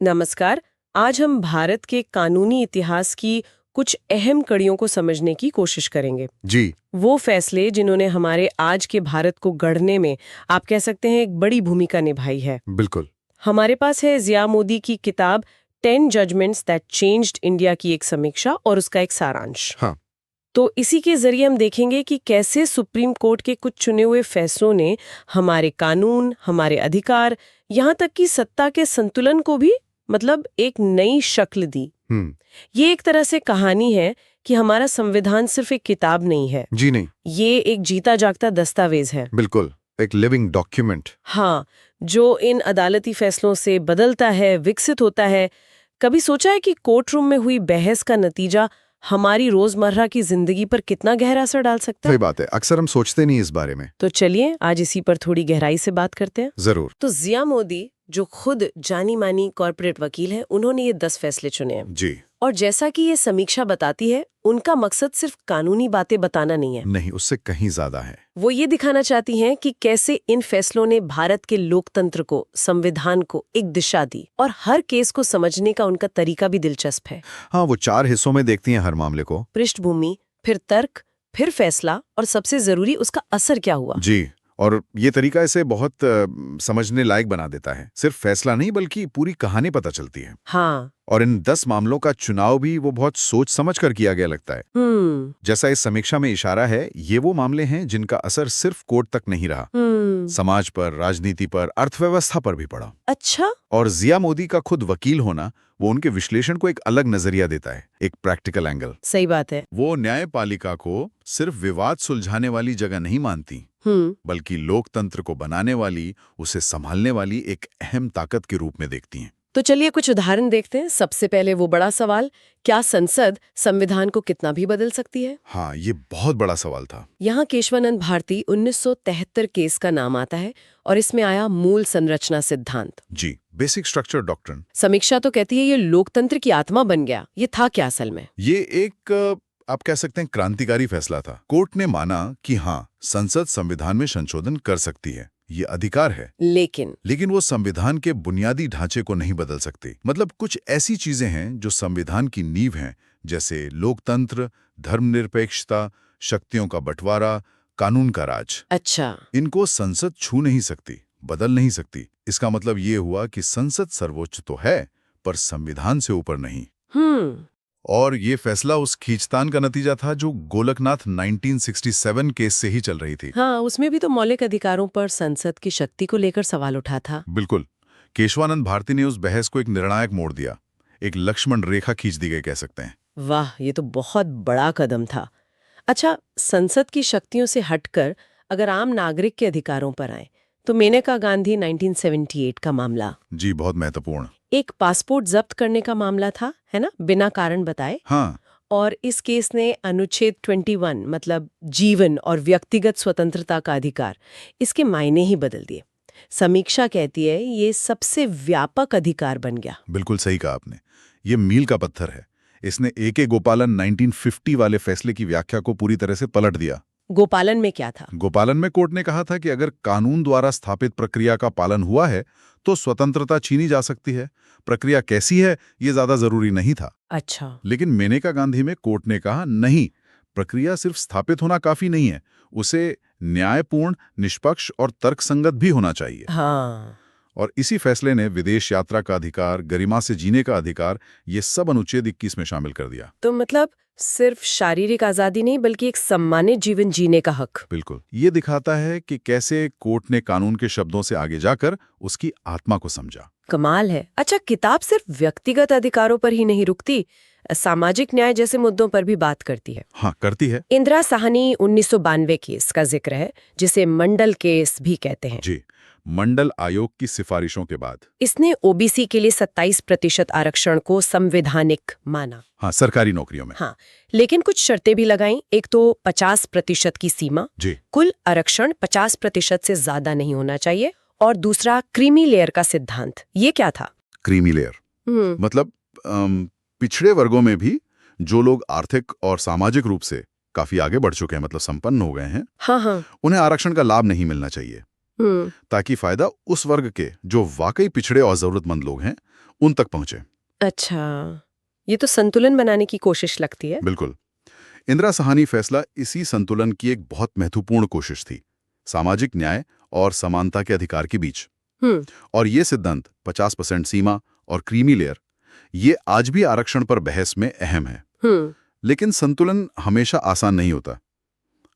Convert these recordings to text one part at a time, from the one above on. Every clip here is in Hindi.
नमस्कार। आज हम भारत के कानूनी इतिहास की कुछ अहम कड़ियों को समझने की कोशिश करेंगे। जी। वो फैसले जिन्होंने हमारे आज के भारत को गढ़ने में आप कह सकते हैं एक बड़ी भूमिका निभाई है। बिल्कुल। हमारे पास है ज़िया मोदी की किताब 10 जजमेंट्स दैट चेंज्ड इंडिया की एक समीक्षा और उसका एक सारांश। हाँ। तो इसी के जरिए हम देखेंगे कि कैसे सुप्रीम कोर्ट के कुछ चुने हुए फैसलों ने हमारे कानून, हमारे अधिकार, यहाँ तक कि सत्ता के संतुलन को भी एक नई शक्ल दी। ये एक तरह से कहानी है कि हमारा संविधान सिर्फ एक किताब नहीं है। जी नहीं। ये एक जीता जागता दस्तावेज है। बिल्कुल, एक लिविंग डॉक्यूमेंट। हाँ, जो इन अदालती फैसलों से बदलता है, विकसित होता है। कभी सोचा है कि कोर्ट रूम में हुई बहस का नतीजा हमारी रोजमर्रा की जिंदगी पर कितना गहरा असर डाल सकता है? सही बात है, अक्सर हम सोचते नहीं इस बारे में। तो चलिए आज इसी पर थोड़ी गहराई से बात करते हैं। जरूर। तो ज़िया मोदी, जो खुद जानी मानी कॉर्पोरेट वकील हैं, उन्होंने ये 10 फैसले चुने हैं। जी। और जैसा कि ये समीक्षा बताती है, उनका मकसद सिर्फ कानूनी बातें बताना नहीं है। नहीं, उससे कहीं ज्यादा है। वो ये दिखाना चाहती हैं कि कैसे इन फैसलों ने भारत के लोकतंत्र को, संविधान को एक दिशा दी, और हर केस को समझने का उनका तरीका भी दिलचस्प है। हाँ, वो 4 हिस्सों में देखती हैं हर मामले को। पृष्ठभूमि, फिर तर्क, फिर फैसला, और सबसे जरूरी उसका असर क्या हुआ। जी। और ये तरीका इसे बहुत समझने लायक बना देता है। सिर्फ फैसला नहीं बल्कि पूरी कहानी पता चलती है। हाँ। और इन 10 मामलों का चुनाव भी वो बहुत सोच समझ कर किया गया लगता है। जैसा इस समीक्षा में इशारा है, ये वो मामले हैं जिनका असर सिर्फ कोर्ट तक नहीं रहा, समाज पर, राजनीति पर, अर्थव्यवस्था पर भी पड़ा। अच्छा। और ज़िया मोदी का खुद वकील होना वो उनके विश्लेषण को एक अलग नजरिया देता है, एक प्रैक्टिकल एंगल। सही बात है। वो न्यायपालिका को सिर्फ विवाद सुलझाने वाली जगह नहीं मानती, बल्कि लोकतंत्र को बनाने वाली, उसे संभालने वाली एक अहम ताकत के रूप में देखती हैं। तो चलिए कुछ उदाहरण देखते हैं। सबसे पहले वो बड़ा सवाल, क्या संसद संविधान को कितना भी बदल सकती है? हाँ, ये बहुत बड़ा सवाल था। यहाँ केशवानंद भारती 1973 केस का नाम आता है, और इसमें आया मूल संरचना सिद्धांत। जी, बेसिक स्ट्रक्चर डॉक्ट्रिन। समीक्षा तो कहती है ये लोकतंत्र की आत्मा बन गया। ये था क्या असल में? ये एक आप कह सकते हैं क्रांतिकारी फैसला था। कोर्ट ने माना कि हाँ, संसद संविधान में संशोधन कर सकती है, ये अधिकार है, लेकिन वो संविधान के बुनियादी ढांचे को नहीं बदल सकती। मतलब कुछ ऐसी चीजें हैं जो संविधान की नींव हैं, जैसे लोकतंत्र, धर्मनिरपेक्षता, शक्तियों का बंटवारा, कानून का राज। अच्छा। इनको संसद छू नहीं सकती, बदल नहीं सकती। इसका मतलब ये हुआ कि संसद सर्वोच्च तो है, पर संविधान से ऊपर नहीं। और ये फैसला उस खींचतान का नतीजा था जो गोलकनाथ 1967 केस से ही चल रही थी। हाँ, उसमें भी तो मौलिक अधिकारों पर संसद की शक्ति को लेकर सवाल उठा था। बिल्कुल। केशवानंद भारती ने उस बहस को एक निर्णायक मोड़ दिया, एक लक्ष्मण रेखा खींच दी गई, कह सकते हैं। वाह, ये तो बहुत बड़ा कदम था। अच्छा, संसद की शक्तियों से हटकर अगर आम नागरिक के अधिकारों पर आए, तो मेनका गांधी 1978 का मामला। जी, बहुत महत्वपूर्ण। एक पासपोर्ट जब्त करने का मामला था, है ना, बिना कारण बताए। हाँ। और इस केस ने अनुच्छेद 21 मतलब जीवन और व्यक्तिगत स्वतंत्रता का अधिकार, इसके मायने ही बदल दिए। समीक्षा कहती है ये सबसे व्यापक अधिकार बन गया। बिल्कुल सही कहा आपने, ये मील का पत्थर है। इसने ए.के. गोपालन 1950 वाले फैसले की व्याख्या को पूरी तरह से पलट दिया। गोपालन में क्या था? गोपालन में कोर्ट ने कहा था कि अगर कानून द्वारा स्थापित प्रक्रिया का पालन हुआ है तो स्वतंत्रता छीनी जा सकती है। प्रक्रिया कैसी है ये ज्यादा जरूरी नहीं था। अच्छा। लेकिन मेनका गांधी में कोर्ट ने कहा नहीं, प्रक्रिया सिर्फ स्थापित होना काफी नहीं है, उसे न्यायपूर्ण, निष्पक्ष और तर्कसंगत भी होना चाहिए। हाँ। और इसी फैसले ने विदेश यात्रा का अधिकार, गरिमा से जीने का अधिकार, ये सब अनुच्छेद 21 में शामिल कर दिया। तो मतलब सिर्फ शारीरिक आजादी नहीं बल्कि एक सम्मानित जीवन जीने का हक। बिल्कुल। ये दिखाता है कि कैसे कोर्ट ने कानून के शब्दों से आगे जाकर उसकी आत्मा को समझा। कमाल है। अच्छा, किताब सिर्फ व्यक्तिगत अधिकारों पर ही नहीं रुकती, सामाजिक न्याय जैसे मुद्दों पर भी बात करती है। हाँ, करती है। इंदिरा साहनी 1992 केस का जिक्र है, जिसे मंडल केस भी कहते हैं। जी, मंडल आयोग की सिफारिशों के बाद इसने ओबीसी के लिए 27% आरक्षण को संवैधानिक माना। हाँ, सरकारी नौकरियों में। हाँ, लेकिन कुछ शर्तें भी लगाईं। एक तो 50% की सीमा, जी, कुल आरक्षण 50% से ज्यादा नहीं होना चाहिए, और दूसरा क्रीमी लेयर का सिद्धांत। ये क्या था? क्रीमी लेयर मतलब पिछड़े वर्गों में भी जो लोग आर्थिक और सामाजिक रूप से काफी आगे बढ़ चुके हैं, मतलब संपन्न हो गए हैं, हाँ, उन्हें आरक्षण का लाभ नहीं मिलना चाहिए, ताकि फायदा उस वर्ग के जो वाकई पिछड़े और जरूरतमंद लोग हैं उन तक पहुंचे। अच्छा, ये तो संतुलन बनाने की कोशिश लगती है। बिल्कुल। इंदिरा साहनी फैसला इसी संतुलन की एक बहुत महत्वपूर्ण कोशिश थी, सामाजिक न्याय और समानता के अधिकार के बीच। हम्म। और ये सिद्धांत 50% सीमा और क्रीमी लेयर, ये आज भी आरक्षण पर बहस में अहम है। हम्म। लेकिन संतुलन हमेशा आसान नहीं होता,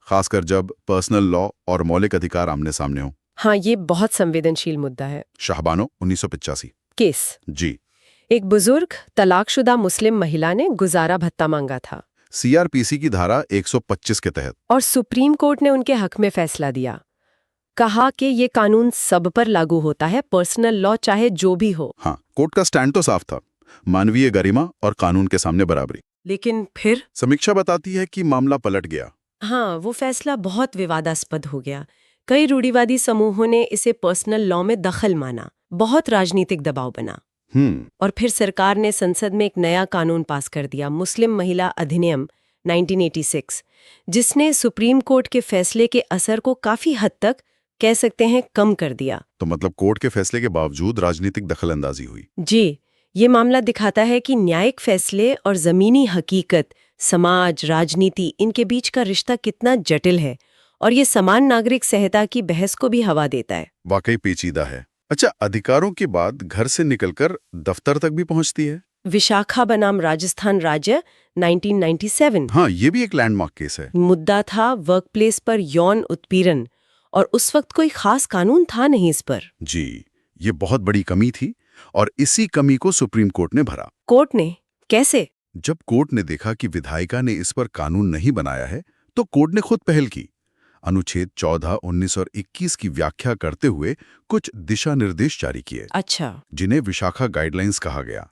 खासकर जब पर्सनल लॉ और मौलिक अधिकार आमने सामने हो। हाँ, ये बहुत संवेदनशील मुद्दा है। शाहबानो 1985 केस। जी। एक बुजुर्ग तलाकशुदा मुस्लिम महिला ने गुजारा भत्ता मांगा था सीआरपीसी की धारा 125 के तहत। और सुप्रीम कोर्ट ने उनके हक में फैसला दिया। कहा कि ये कानून सब पर लागू होता है, पर्सनल लॉ चाहे जो भी हो। हाँ, कोर्ट का स्टैंड तो साफ था, मानवीय गरिमा और कानून के सामने बराबरी। लेकिन फिर समीक्षा बताती है कि मामला पलट गया। हाँ, वो फैसला बहुत विवादास्पद हो गया। कई रूढ़िवादी समूहों ने इसे पर्सनल लॉ में दखल माना, बहुत राजनीतिक दबाव बना। और फिर सरकार ने संसद में एक नया कानून पास कर दिया, मुस्लिम महिला अधिनियम 1986, जिसने सुप्रीम कोर्ट के फैसले के असर को काफी हद तक कह सकते हैं कम कर दिया। तो मतलब कोर्ट के फैसले के बावजूद राजनीतिक दखलंदाजी हुई। जी, ये मामला दिखाता है कि न्यायिक फैसले और जमीनी हकीकत, समाज, राजनीति, इनके बीच का रिश्ता कितना जटिल है, और ये समान नागरिक संहिता की बहस को भी हवा देता है। वाकई पेचीदा है। अच्छा, अधिकारों की बात घर से निकलकर दफ्तर तक भी पहुंचती है। विशाखा बनाम राजस्थान राज्य 1997। हाँ, ये भी एक लैंडमार्क केस है। मुद्दा था वर्कप्लेस पर यौन उत्पीड़न, और उस वक्त कोई खास कानून था नहीं इस पर। जी, ये बहुत बड़ी कमी थी और इसी कमी को सुप्रीम कोर्ट ने भरा। कोर्ट ने कैसे? जब कोर्ट ने देखा कि विधायिका ने इस पर कानून नहीं बनाया है, तो कोर्ट ने खुद पहल की। अनुच्छेद 14, 19 और 21 की व्याख्या करते हुए कुछ दिशा निर्देश जारी किए। अच्छा। जिन्हें विशाखा गाइडलाइंस कहा गया,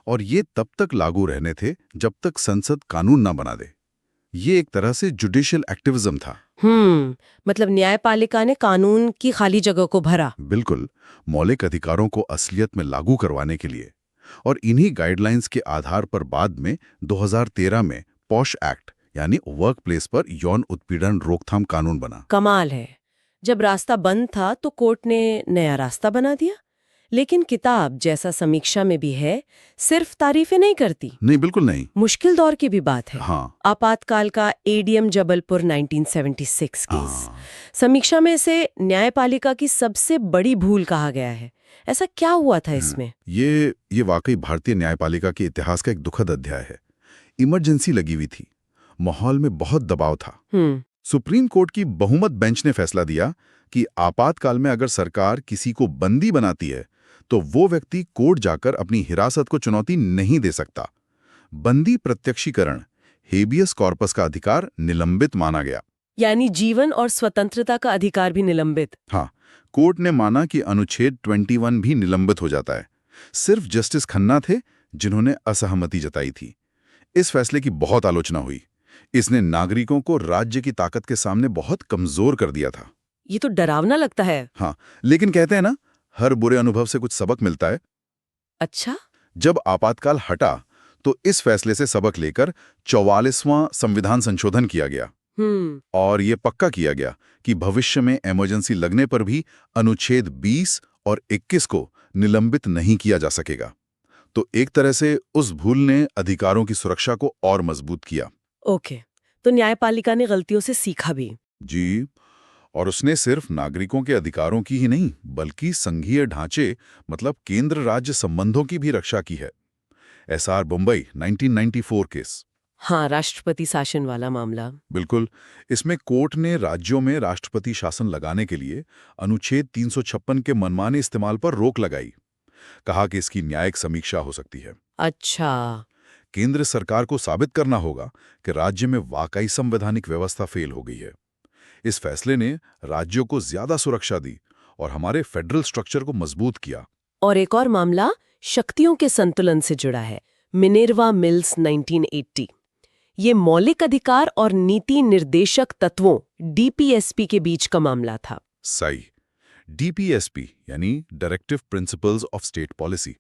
और ये तब तक लागू रहने थे जब तक संसद कानून ना बना दे। ये एक तरह से जुडिशियल एक्टिविज्म था। मतलब न्यायपालिका ने कानून की खाली जगह को भरा। बिल्कुल, मौलिक अधिकारों को असलियत में लागू करवाने के लिए। और इन्हीं गाइडलाइंस के आधार पर बाद में 2013 में पॉश एक्ट, यानी वर्क प्लेस पर यौन उत्पीड़न रोकथाम कानून बना। कमाल है, जब रास्ता बंद था तो कोर्ट ने नया रास्ता बना दिया। लेकिन किताब, जैसा समीक्षा में भी है, सिर्फ तारीफें नहीं करती। नहीं, बिल्कुल नहीं। मुश्किल दौर की भी बात है। हाँ। आपातकाल का एडीएम जबलपुर 1976 केस, समीक्षा में इसे न्यायपालिका की सबसे बड़ी भूल कहा गया है। ऐसा क्या हुआ था इसमें? ये वाकई भारतीय न्यायपालिका के इतिहास का एक दुखद अध्याय है। इमरजेंसी लगी हुई थी, माहौल में बहुत दबाव था। सुप्रीम कोर्ट की बहुमत बेंच ने फैसला दिया कि आपातकाल में अगर सरकार किसी को बंदी बनाती है तो वो व्यक्ति कोर्ट जाकर अपनी हिरासत को चुनौती नहीं दे सकता। बंदी प्रत्यक्षीकरण, हेबियस कॉर्पस का अधिकार निलंबित माना गया। यानी जीवन और स्वतंत्रता का अधिकार भी निलंबित। हाँ, कोर्ट ने माना कि अनुच्छेद 21 भी निलंबित हो जाता है। सिर्फ जस्टिस खन्ना थे जिन्होंने असहमति जताई थी। इस फैसले की बहुत आलोचना हुई। इसने नागरिकों को राज्य की ताकत के सामने बहुत कमजोर कर दिया था। ये तो डरावना लगता है। हाँ, लेकिन कहते हैं ना, हर बुरे अनुभव से कुछ सबक मिलता है। अच्छा। जब आपातकाल हटा तो इस फैसले से सबक लेकर 44वां संविधान संशोधन किया गया। और ये पक्का किया गया कि भविष्य में इमरजेंसी लगने पर भी अनुच्छेद 20 और 21 को निलंबित नहीं किया जा सकेगा। तो एक तरह से उस भूल ने अधिकारों की सुरक्षा को और मजबूत किया। ओके, तो न्यायपालिका ने गलतियों से सीखा भी। जी, और उसने सिर्फ नागरिकों के अधिकारों की ही नहीं, बल्कि संघीय ढांचे, मतलब केंद्र राज्य संबंधों की भी रक्षा की है। SR Mumbai 1994 case. हाँ, राष्ट्रपति शासन वाला मामला। बिल्कुल। इसमें कोर्ट ने राज्यों में राष्ट्रपति शासन लगाने के लिए अनुच्छेद 356 के मनमाने इस्तेमाल पर रोक लगाई। कहा कि इसकी न्यायिक समीक्षा हो सकती है। अच्छा। केंद्र सरकार को साबित करना होगा कि राज्य में वाकई संवैधानिक व्यवस्था फेल हो गई है। इस फैसले ने राज्यों को ज्यादा सुरक्षा दी और हमारे फेडरल स्ट्रक्चर को मजबूत किया। और एक और मामला शक्तियों के संतुलन से जुड़ा है, मिनेर्वा मिल्स 1980। ये मौलिक अधिकार और नीति निर्देशक तत्वों डीपीएसपी के बीच का मामला था। सही। डीपीएसपी यानी directive principles of state policy,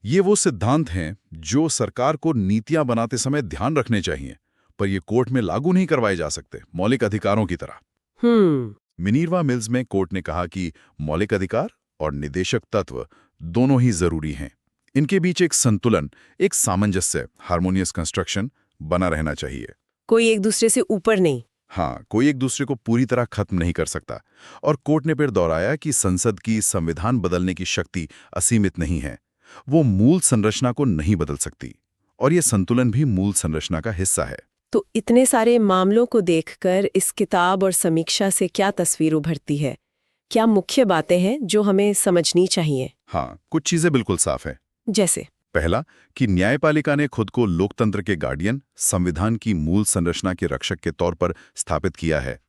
ये वो सिद्धांत हैं जो सरकार को नीतियां बनाते समय ध्यान रखने चाहिए, पर ये कोर्ट में लागू नहीं करवाए जा सकते, मौलिक अधिकारों की तरह। मिनेर्वा मिल्स में कोर्ट ने कहा कि मौलिक अधिकार और निदेशक तत्व दोनों ही जरूरी हैं। इनके बीच एक संतुलन, एक सामंजस्य, हार्मोनियस कंस्ट्रक्शन बना रहना चाहिए। कोई एक दूसरे से ऊपर नहीं। हाँ, कोई एक दूसरे को पूरी तरह खत्म नहीं कर सकता। और कोर्ट ने फिर दोहराया कि संसद की संविधान बदलने की शक्ति असीमित नहीं है, वो मूल संरचना को नहीं बदल सकती, और ये संतुलन भी मूल संरचना का हिस्सा है। तो इतने सारे मामलों को देखकर इस किताब और समीक्षा से क्या तस्वीर उभरती है? क्या मुख्य बातें हैं जो हमें समझनी चाहिए? हाँ, कुछ चीजें बिल्कुल साफ है। जैसे पहला, कि न्यायपालिका ने खुद को लोकतंत्र के गार्डियन, संविधान की मूल संरचना के रक्षक के तौर पर स्थापित किया है।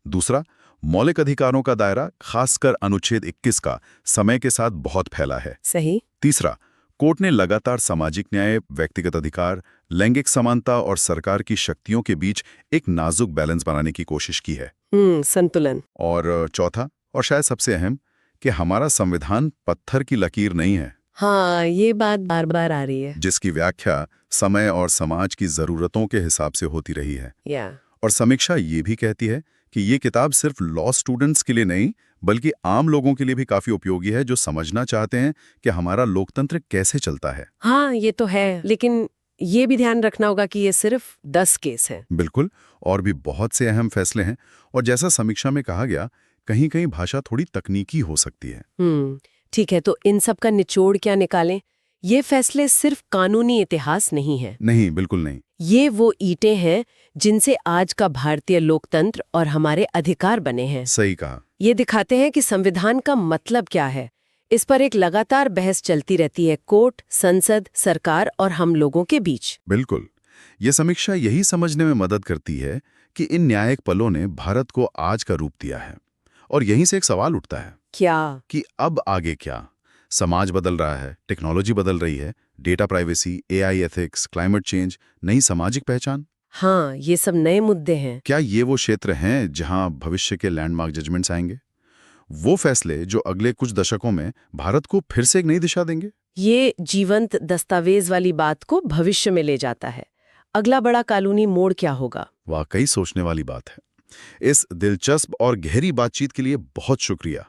दूसरा, मौलिक अधिकारों का दायरा, खासकर अनुच्छेद 21 का, समय के साथ बहुत फैला है। सही। तीसरा, कोर्ट ने लगातार सामाजिक न्याय, व्यक्तिगत अधिकार, लैंगिक समानता और सरकार की शक्तियों के बीच एक नाजुक बैलेंस बनाने की कोशिश की है। संतुलन। और चौथा, और शायद सबसे अहम, कि हमारा संविधान पत्थर की लकीर नहीं है। हाँ, ये बात बार बार आ रही है। जिसकी व्याख्या समय और समाज की जरूरतों के हिसाब से होती रही है। और समीक्षा ये भी कहती है कि ये किताब सिर्फ लॉ स्टूडेंट्स के लिए नहीं, बल्कि आम लोगों के लिए भी काफी उपयोगी है, जो समझना चाहते हैं कि हमारा लोकतंत्र कैसे चलता है। हाँ, ये तो है, लेकिन ये भी ध्यान रखना होगा कि ये सिर्फ 10 केस हैं। बिल्कुल, और भी बहुत से अहम फैसले हैं, और जैसा समीक्षा में कहा गया, कहीं कहीं भाषा थोड़ी तकनीकी हो सकती है। ठीक है, तो इन सब का निचोड़ क्या निकालें? ये फैसले सिर्फ कानूनी इतिहास नहीं है। नहीं, बिल्कुल नहीं। ये वो ईंटें हैं जिनसे आज का भारतीय लोकतंत्र और हमारे अधिकार बने हैं। सही कहा। ये दिखाते हैं कि संविधान का मतलब क्या है। इस पर एक लगातार बहस चलती रहती है कोर्ट, संसद, सरकार और हम लोगों के बीच। बिल्कुल, ये समीक्षा यही समझने में मदद करती है कि इन न्यायिक पलों ने भारत को आज का रूप दिया है। और यहीं से एक सवाल उठता है, क्या? कि अब आगे क्या? समाज बदल रहा है, टेक्नोलॉजी बदल रही है, data privacy, AI ethics, climate change, नई सामाजिक पहचान। हाँ, ये सब नए मुद्दे हैं। क्या ये वो क्षेत्र हैं जहां भविष्य के लैंडमार्क जजमेंट्स आएंगे? वो फैसले जो अगले कुछ दशकों में भारत को फिर से एक नई दिशा देंगे? ये जीवंत दस्तावेज वाली बात को भविष्य में ले जाता है। अगला बड़ा कानूनी मोड़ क्या होगा? वाकई सोचने वाली बात है। इस दिलचस्प और गहरी बातचीत के लिए बहुत शुक्रिया।